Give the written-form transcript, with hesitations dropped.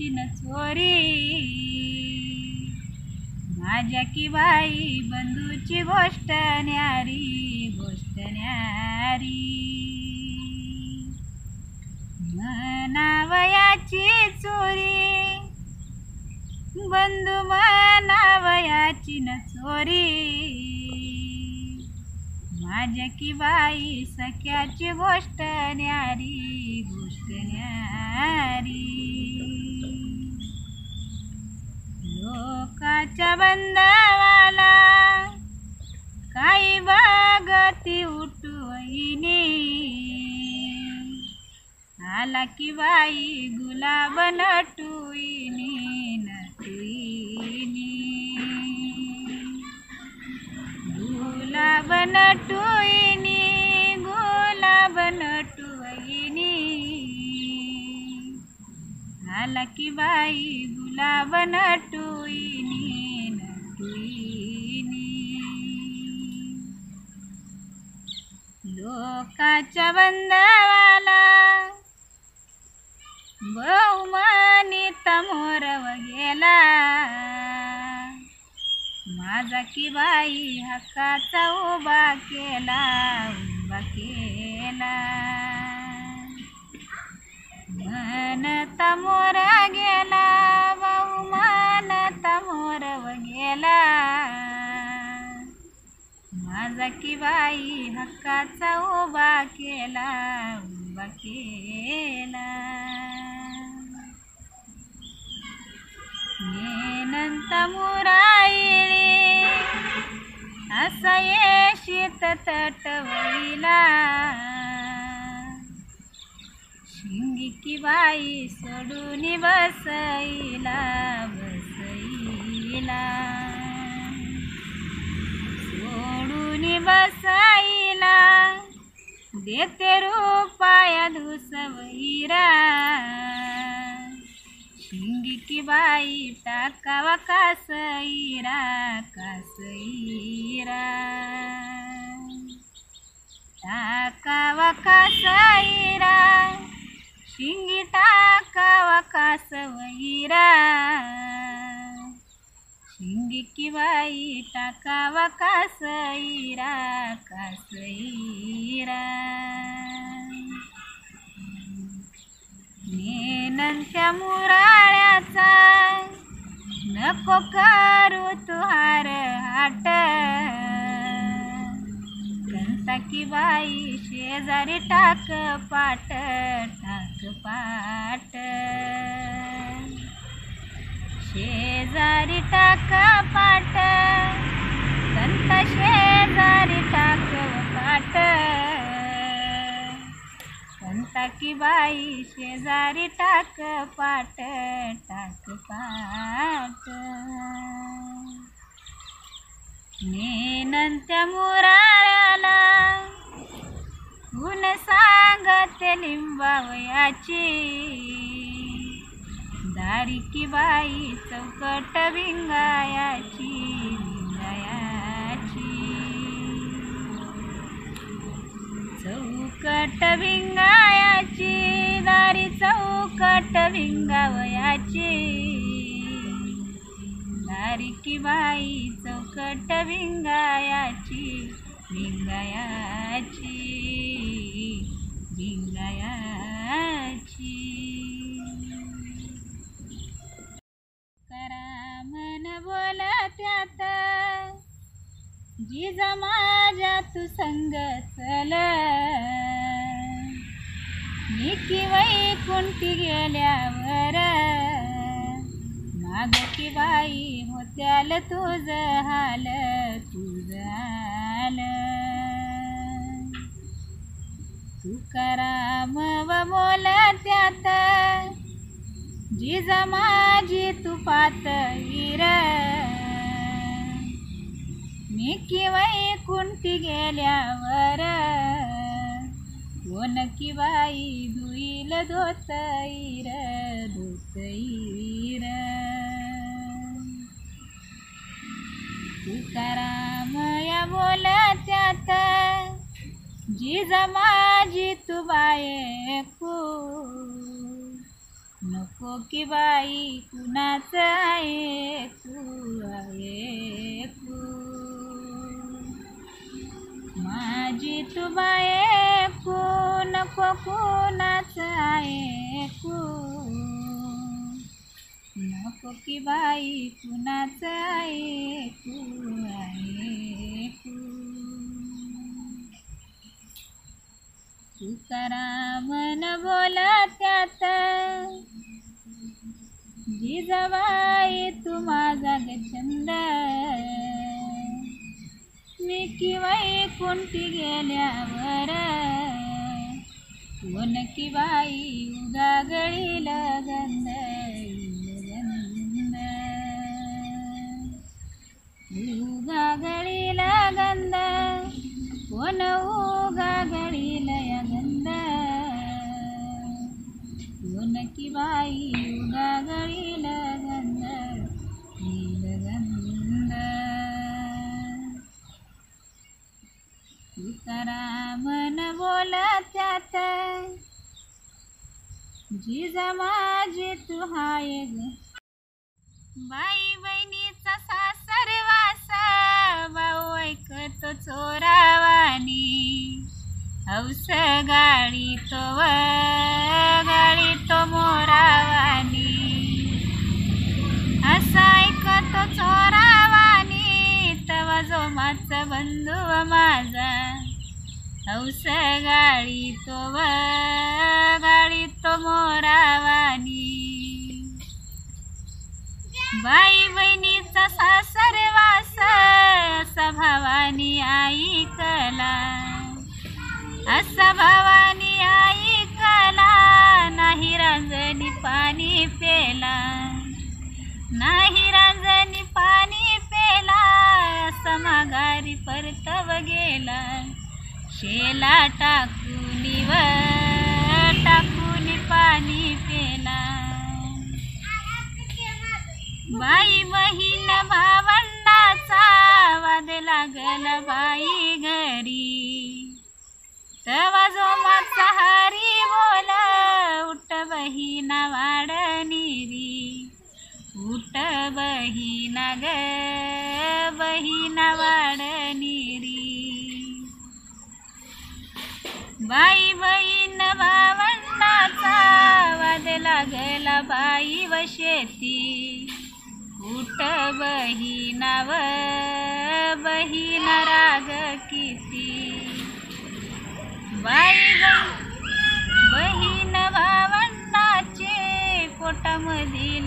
वयाची न चोरी, माझ्या की बाई बंधूची गोष्ट न्यारी, गोष्ट न्यारी. म्हणावयाची चोरी, बंधू म्हणावयाची न चोरी, माझ्या की बाई सख्याची गोष्ट न्यारी, गोष्ट न्यारी. लोकाच्या बंधावाला काही बघती उठवईनी, आला की बाई गुलाब नटुईनी, नटुईनी. गुलाब नटुईनी, गुलाब नटुईनी, आला की बाई गुलाब नटुईनी, नटुईनी. लोकाच्या बंधावाला बहुमानित मोरव गेला, माझा की बाई हक्काचा उभा केला, उभा केला. मनता मोर गेला, बहुमानता मोरव गेला, माझा की बाई हक्काचा उभा केला, उभा केला. नेनंत मुराईळी असा येशीत तटवईला, शिंगी की बाई सोडून बसईला, बसईला. सोडून बसईला देते रुपाया धुसवईरा, शिंगी की बाई टाकावा कासईरा, कासईरा. टाकावा कासईरा, शिंगी टाकावा कासवईरा, शिंगी की बाई टाकावा कासईरा, कासईरा. नेनंत्या मुराळ्याचा नको करू तुहार हाट, कंता की बाई शेजारी टाक पाट, टाक पाट. शेजारी टाक पाट, कंता शेजारी टाक पाट, कंता की बाई शेजारी टाक पाट, टाक पाट. नेनंत्या मुराळ्याला गुण सांगते लिंबावयाची, दारी की बाई चौकट भिंगायाची, भिंगायाची. चौकट भिंगायाची, दारी चौकट भिंगावयाची, दारी की बाई चौकट भिंगायाची, भिंगायाची, भिंगायाची. करा मन बोलत्यात जिजा माझ्या तू संग चल, मी की वैकुंठी गेल्यावर माग की बाई होत्याल तुझ हाल, तुझ हाल. तुकाराम व बोलत्यात जिजा माझी तू पातळीर, मी की वैकुंठी गेल्यावर कोण की बाई धुईल धोतईर, धोतईर. तुकाराम या बोलत्यात जिजा माझी तू बायको, नको नको की बाई कुणाचं ऐकू ऐकू, माझी तू बायको नको कुणाचं ऐकू, नको की बाई कुणाचं ऐकू ऐकू. तुकारामन बोलत्यात जिजाबाई तू माझा ग छंद, मी की वैकुंठी गेल्यावर कोण की बाई उगागळील गंध गंध, उगागळील गंध कोण उगागळील गंध, कोण की बाई उगागळील गंध गंध. तुकारामन बोलत्यात जिजा माझी तू हाय ग, बाई बहिणीचा सासरवास भाऊ ऐकतो चोरावानी, हौस गाडी तो गाडी तो मोरावानी, असा ऐकतो चोरावानी तवा जो माझा बंधू माझा, हौस गाडी तो मोरावानी. बाई बहिणीचा सासरवास असा भावानी ऐकला, असा भावानी ऐकला, नाही रांजणी पाणी पेला, नाही रांजणी पाणी पेला, असा माघारी परतव गेला, शेला टाकून पाणी पेला. बाई बहीण भावंडाचा वाद लागला बाई घरी, तवा जो माझा हरी बोल उठ बहिणा वाडनिरी, उठ बहिणा ग बहिणा वाडनिरी. बाई बहीण भावंडाचा वाद लागला बाई व शेती, उठ बहिणा व बहिणा राग किती. बाई बहीण भावंडाचे पोटामधील